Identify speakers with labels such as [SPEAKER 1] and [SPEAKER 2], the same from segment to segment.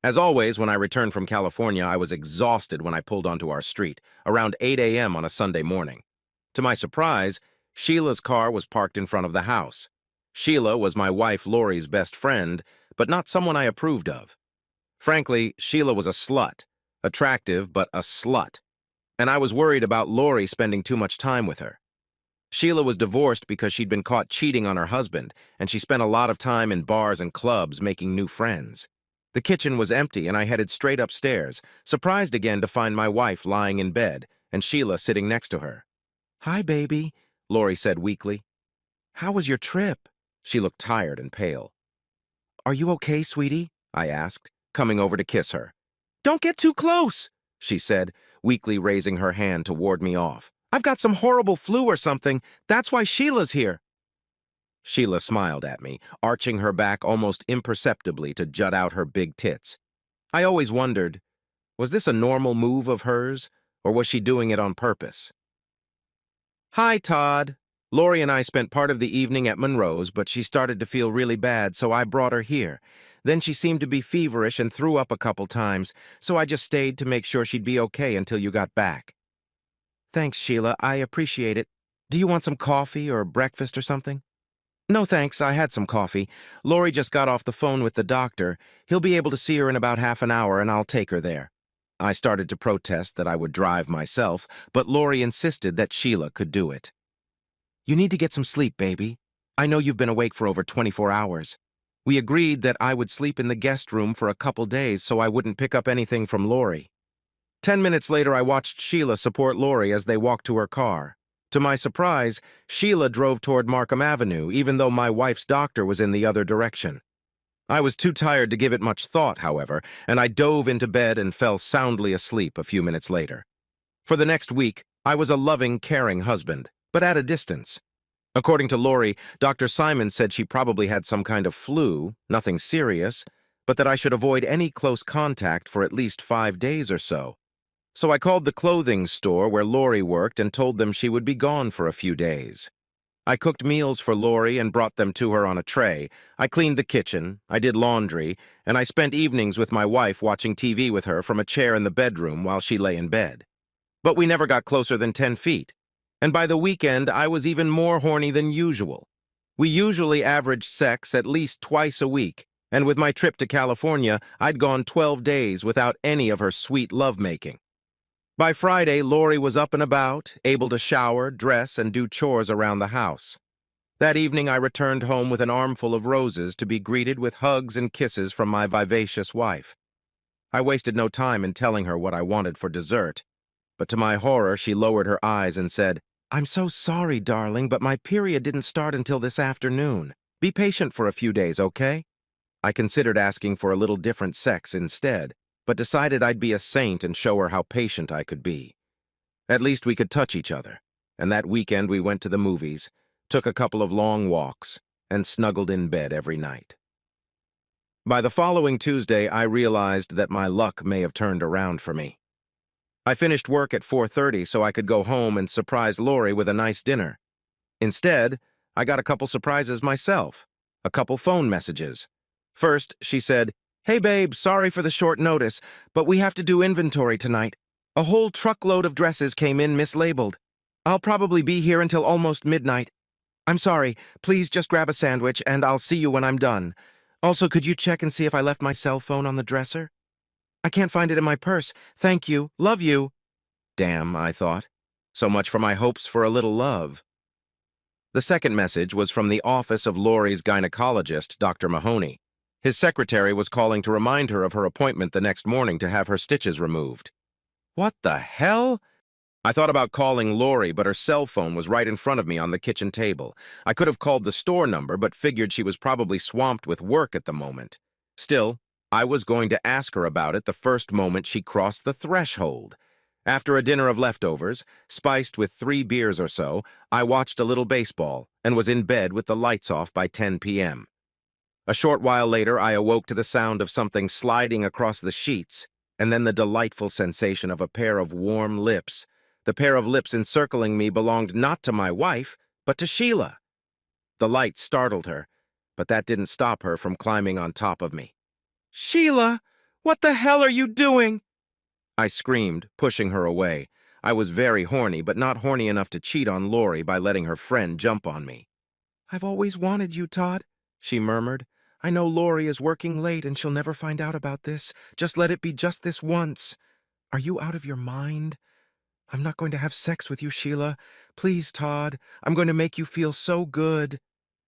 [SPEAKER 1] As always, when I returned from California, I was exhausted when I pulled onto our street, around 8 a.m. on a Sunday morning. To my surprise, Sheila's car was parked in front of the house. Sheila was my wife Lori's best friend, but not someone I approved of. Frankly, Sheila was a slut. Attractive, but a slut. And I was worried about Lori spending too much time with her. Sheila was divorced because she'd been caught cheating on her husband, and she spent a lot of time in bars and clubs making new friends. The kitchen was empty, and I headed straight upstairs, surprised again to find my wife lying in bed, and Sheila sitting next to her. "Hi, baby," Lori said weakly. "How was your trip?" She looked tired and pale. "Are you okay, sweetie?" I asked, coming over to kiss her. "Don't get too close," she said, weakly raising her hand to ward me off. "I've got some horrible flu or something. That's why Sheila's here." Sheila smiled at me, arching her back almost imperceptibly to jut out her big tits. I always wondered, was this a normal move of hers, or was she doing it on purpose? "Hi, Todd." Lori and I spent part of the evening at Monroe's, but she started to feel really bad, so I brought her here. Then she seemed to be feverish and threw up a couple times, so I just stayed to make sure she'd be okay until you got back. "Thanks, Sheila. I appreciate it. Do you want some coffee or breakfast or something?" "No, thanks. I had some coffee. Lori just got off the phone with the doctor. He'll be able to see her in about half an hour, and I'll take her there." I started to protest that I would drive myself, but Lori insisted that Sheila could do it. "You need to get some sleep, baby. I know you've been awake for over 24 hours. We agreed that I would sleep in the guest room for a couple days so I wouldn't pick up anything from Lori." 10 minutes later, I watched Sheila support Lori as they walked to her car. To my surprise, Sheila drove toward Markham Avenue, even though my wife's doctor was in the other direction. I was too tired to give it much thought, however, and I dove into bed and fell soundly asleep a few minutes later. For the next week, I was a loving, caring husband, but at a distance. According to Lori, Dr. Simon said she probably had some kind of flu, nothing serious, but that I should avoid any close contact for at least 5 days or so. So I called the clothing store where Lori worked and told them she would be gone for a few days. I cooked meals for Lori and brought them to her on a tray. I cleaned the kitchen, I did laundry, and I spent evenings with my wife watching TV with her from a chair in the bedroom while she lay in bed. But we never got closer than 10 feet. And by the weekend, I was even more horny than usual. We usually averaged sex at least twice a week, and with my trip to California, I'd gone 12 days without any of her sweet lovemaking. By Friday, Lori was up and about, able to shower, dress, and do chores around the house. That evening, I returned home with an armful of roses to be greeted with hugs and kisses from my vivacious wife. I wasted no time in telling her what I wanted for dessert, but to my horror, she lowered her eyes and said, "I'm so sorry, darling, but my period didn't start until this afternoon. Be patient for a few days, okay?" I considered asking for a little different sex instead, but decided I'd be a saint and show her how patient I could be. At least we could touch each other, and that weekend we went to the movies, took a couple of long walks, and snuggled in bed every night. By the following Tuesday, I realized that my luck may have turned around for me. I finished work at 4:30 so I could go home and surprise Lori with a nice dinner. Instead, I got a couple surprises myself, a couple phone messages. First, she said, "Hey babe, sorry for the short notice, but we have to do inventory tonight. A whole truckload of dresses came in mislabeled. I'll probably be here until almost midnight. I'm sorry, please just grab a sandwich and I'll see you when I'm done. Also, could you check and see if I left my cell phone on the dresser? I can't find it in my purse. Thank you. Love you." Damn, I thought. So much for my hopes for a little love. The second message was from the office of Lori's gynecologist, Dr. Mahoney. His secretary was calling to remind her of her appointment the next morning to have her stitches removed. What the hell? I thought about calling Lori, but her cell phone was right in front of me on the kitchen table. I could have called the store number, but figured she was probably swamped with work at the moment. Still, I was going to ask her about it the first moment she crossed the threshold. After a dinner of leftovers, spiced with 3 beers or so, I watched a little baseball and was in bed with the lights off by 10 p.m. A short while later, I awoke to the sound of something sliding across the sheets, and then the delightful sensation of a pair of warm lips. The pair of lips encircling me belonged not to my wife, but to Sheila. The light startled her, but that didn't stop her from climbing on top of me. "Sheila, What the hell are you doing? I screamed, pushing her away. I was very horny, but not horny enough to cheat on Lori by letting her friend jump on me. I've always wanted you, Todd, she murmured. I know Lori is working late and she'll never find out about this. Just let it be just this once. Are you out of your mind? I'm not going to have sex with you, Sheila. Please, Todd. I'm going to make you feel so good.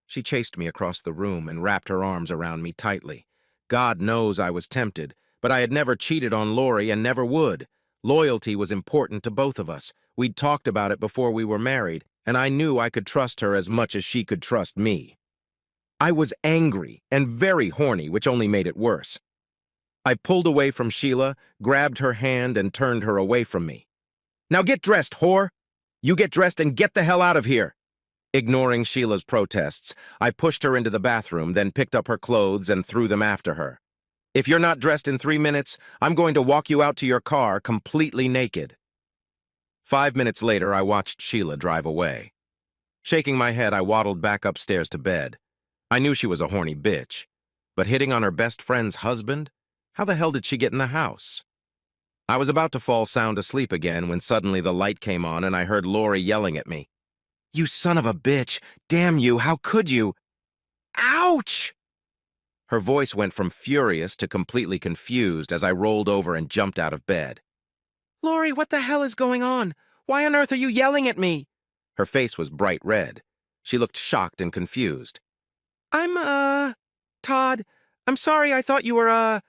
[SPEAKER 1] She chased me across the room and wrapped her arms around me tightly. God knows I was tempted, but I had never cheated on Lori and never would. Loyalty was important to both of us. We'd talked about it before we were married, and I knew I could trust her as much as she could trust me. I was angry and very horny, which only made it worse. I pulled away from Sheila, grabbed her hand, and turned her away from me. Now get dressed, whore! You get dressed and get the hell out of here! Ignoring Sheila's protests, I pushed her into the bathroom, then picked up her clothes and threw them after her. If you're not dressed in 3 minutes, I'm going to walk you out to your car completely naked. 5 minutes later, I watched Sheila drive away. Shaking my head, I waddled back upstairs to bed. I knew she was a horny bitch, but hitting on her best friend's husband? How the hell did she get in the house? I was about to fall sound asleep again when suddenly the light came on and I heard Lori yelling at me. You son of a bitch! Damn you, how could you? Ouch! Her voice went from furious to completely confused as I rolled over and jumped out of bed. Lori, what the hell is going on? Why on earth are you yelling at me? Her face was bright red. She looked shocked and confused. Todd, I'm sorry, I thought you were,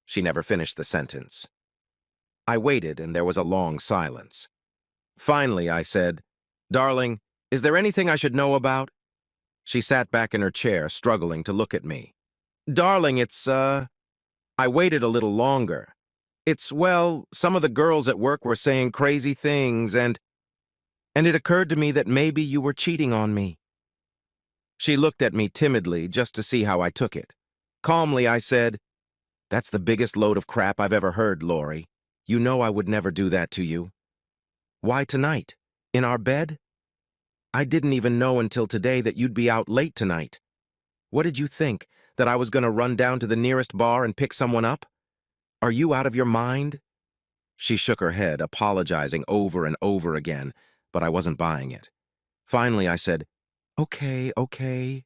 [SPEAKER 1] She never finished the sentence. I waited, and there was a long silence. Finally, I said, Darling, is there anything I should know about? She sat back in her chair, struggling to look at me. Darling, I waited a little longer. Well, some of the girls at work were saying crazy things, and it occurred to me that maybe you were cheating on me. She looked at me timidly just to see how I took it. Calmly, I said, That's the biggest load of crap I've ever heard, Lori. You know I would never do that to you. Why tonight? In our bed? I didn't even know until today that you'd be out late tonight. What did you think, that I was going to run down to the nearest bar and pick someone up? Are you out of your mind? She shook her head, apologizing over and over again, but I wasn't buying it. Finally, I said, Okay.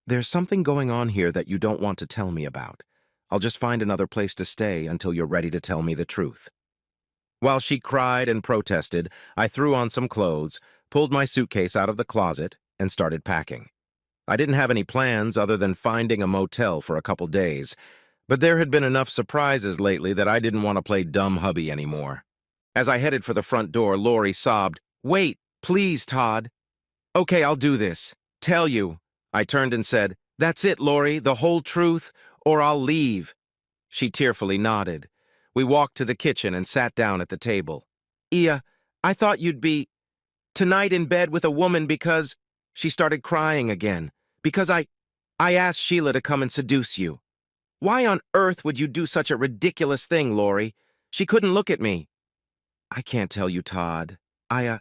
[SPEAKER 1] There's something going on here that you don't want to tell me about. I'll just find another place to stay until you're ready to tell me the truth. While she cried and protested, I threw on some clothes, pulled my suitcase out of the closet, and started packing. I didn't have any plans other than finding a motel for a couple days, but there had been enough surprises lately that I didn't want to play dumb hubby anymore. As I headed for the front door, Lori sobbed, Wait, please, Todd. Okay, I'll do this. Tell you. I turned and said, That's it, Lori, the whole truth, or I'll leave. She tearfully nodded. We walked to the kitchen and sat down at the table. I thought you'd be tonight in bed with a woman because... She started crying again. Because I asked Sheila to come and seduce you. Why on earth would you do such a ridiculous thing, Lori? She couldn't look at me. I can't tell you, Todd. I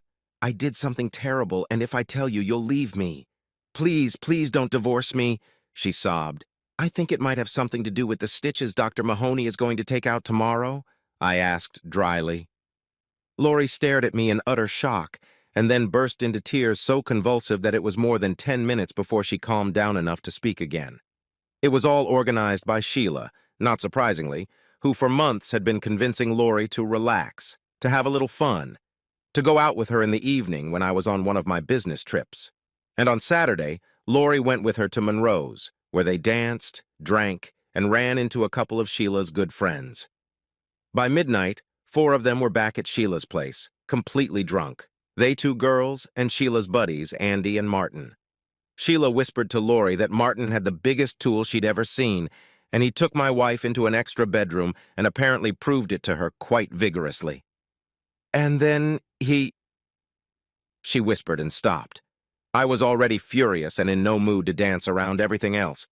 [SPEAKER 1] did something terrible, and if I tell you, you'll leave me. Please don't divorce me, she sobbed. I think it might have something to do with the stitches Dr. Mahoney is going to take out tomorrow, I asked dryly. Lori stared at me in utter shock, and then burst into tears so convulsive that it was more than 10 minutes before she calmed down enough to speak again. It was all organized by Sheila, not surprisingly, who for months had been convincing Lori to relax, to have a little fun, to go out with her in the evening when I was on one of my business trips. And on Saturday, Lori went with her to Monroe's, where they danced, drank, and ran into a couple of Sheila's good friends. By midnight, 4 of them were back at Sheila's place, completely drunk. They 2 girls and Sheila's buddies, Andy and Martin. Sheila whispered to Lori that Martin had the biggest tool she'd ever seen, and he took my wife into an extra bedroom and apparently proved it to her quite vigorously. And then she whispered and stopped. I was already furious and in no mood to dance around everything else.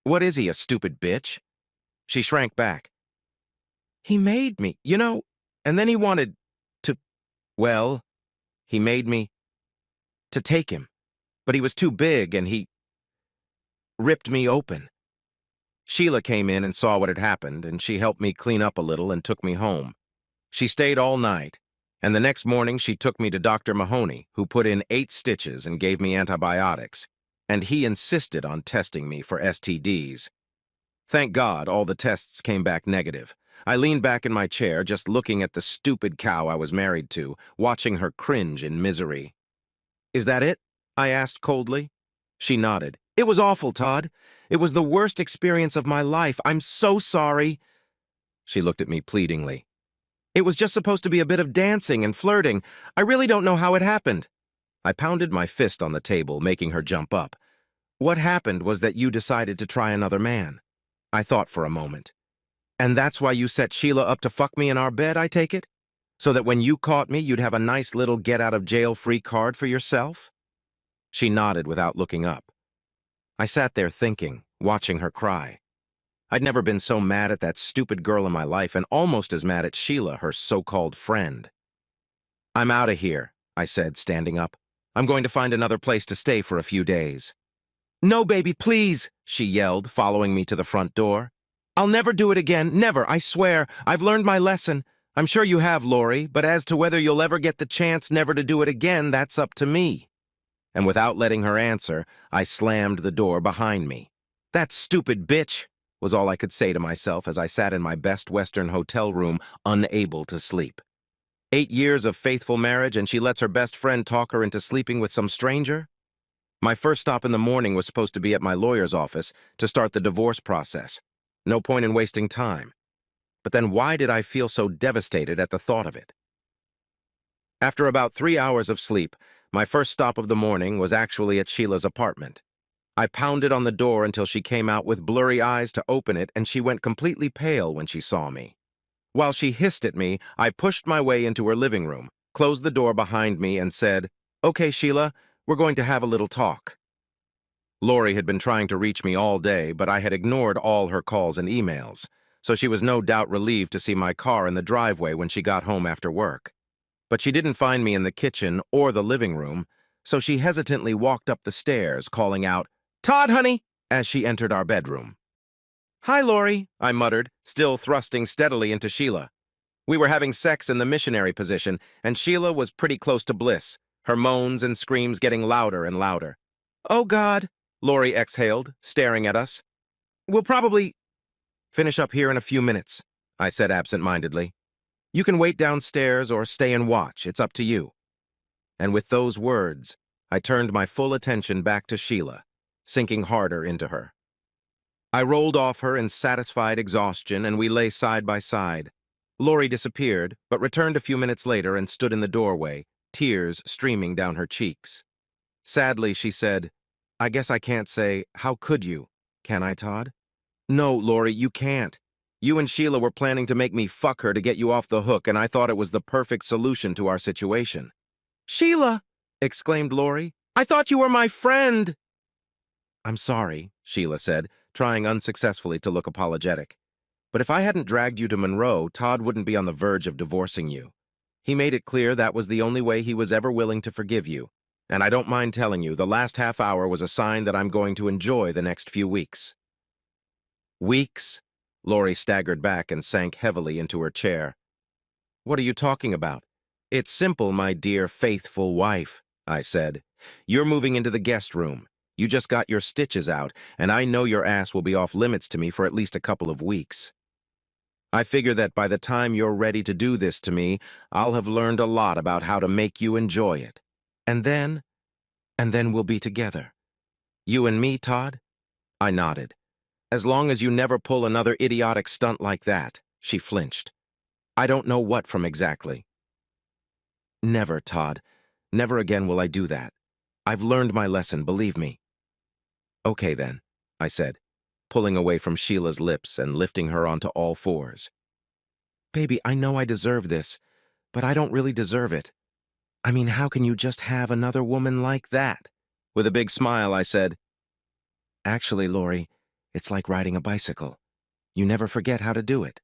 [SPEAKER 1] What is he, a stupid bitch? She shrank back. He made me, and then he wanted to, well, he made me to take him, but he was too big and he ripped me open. Sheila came in and saw what had happened, and she helped me clean up a little and took me home. She stayed all night, and the next morning she took me to Dr. Mahoney, who put in 8 stitches and gave me antibiotics, and he insisted on testing me for STDs. Thank God all the tests came back negative. I leaned back in my chair, just looking at the stupid cow I was married to, watching her cringe in misery. "Is that it?" I asked coldly. She nodded. "It was awful, Todd. It was the worst experience of my life. I'm so sorry." She looked at me pleadingly. "It was just supposed to be a bit of dancing and flirting. I really don't know how it happened." I pounded my fist on the table, making her jump up. "What happened was that you decided to try another man." I thought for a moment. "And that's why you set Sheila up to fuck me in our bed, I take it? So that when you caught me, you'd have a nice little get-out-of-jail-free card for yourself?" She nodded without looking up. I sat there thinking, watching her cry. I'd never been so mad at that stupid girl in my life, and almost as mad at Sheila, her so-called friend. "I'm out of here," I said, standing up. "I'm going to find another place to stay for a few days." "No, baby, please," she yelled, following me to the front door. "I'll never do it again, never, I swear. I've learned my lesson. I'm sure you have, Lori, but as to whether you'll ever get the chance never to do it again, that's up to me." And without letting her answer, I slammed the door behind me. "That stupid bitch," was all I could say to myself as I sat in my Best Western hotel room, unable to sleep. 8 years of faithful marriage, and she lets her best friend talk her into sleeping with some stranger? My first stop in the morning was supposed to be at my lawyer's office to start the divorce process. No point in wasting time. But then why did I feel so devastated at the thought of it? After about 3 hours of sleep, my first stop of the morning was actually at Sheila's apartment. I pounded on the door until she came out with blurry eyes to open it, and she went completely pale when she saw me. While she hissed at me, I pushed my way into her living room, closed the door behind me, and said, "Okay, Sheila, we're going to have a little talk." Lori had been trying to reach me all day, but I had ignored all her calls and emails, so she was no doubt relieved to see my car in the driveway when she got home after work. But she didn't find me in the kitchen or the living room, so she hesitantly walked up the stairs, calling out, "Todd, honey," as she entered our bedroom. "Hi, Lori," I muttered, still thrusting steadily into Sheila. We were having sex in the missionary position, and Sheila was pretty close to bliss, her moans and screams getting louder and louder. "Oh, God," Lori exhaled, staring at us. "We'll probably finish up here in a few minutes," I said absent-mindedly. "You can wait downstairs or stay and watch. It's up to you." And with those words, I turned my full attention back to Sheila, sinking harder into her. I rolled off her in satisfied exhaustion, and we lay side by side. Lori disappeared, but returned a few minutes later and stood in the doorway, tears streaming down her cheeks. Sadly, she said, "I guess I can't say, 'How could you?' Can I, Todd?" "No, Lori, you can't. You and Sheila were planning to make me fuck her to get you off the hook, and I thought it was the perfect solution to our situation." "Sheila!" exclaimed Lori. "I thought you were my friend." "I'm sorry," Sheila said, trying unsuccessfully to look apologetic. "But if I hadn't dragged you to Monroe, Todd wouldn't be on the verge of divorcing you. He made it clear that was the only way he was ever willing to forgive you. And I don't mind telling you, the last half hour was a sign that I'm going to enjoy the next few weeks." "Weeks?" Lori staggered back and sank heavily into her chair. "What are you talking about?" "It's simple, my dear, faithful wife," I said. "You're moving into the guest room. You just got your stitches out, and I know your ass will be off limits to me for at least a couple of weeks. I figure that by the time you're ready to do this to me, I'll have learned a lot about how to make you enjoy it. And then we'll be together. You and me, Todd?" I nodded. "As long as you never pull another idiotic stunt like that," she flinched. "I don't know what from exactly." "Never, Todd. Never again will I do that. I've learned my lesson, believe me." "Okay then," I said, pulling away from Sheila's lips and lifting her onto all fours. "Baby, I know I deserve this, but I don't really deserve it. I mean, how can you just have another woman like that?" With a big smile, I said, "Actually, Lori, it's like riding a bicycle. You never forget how to do it."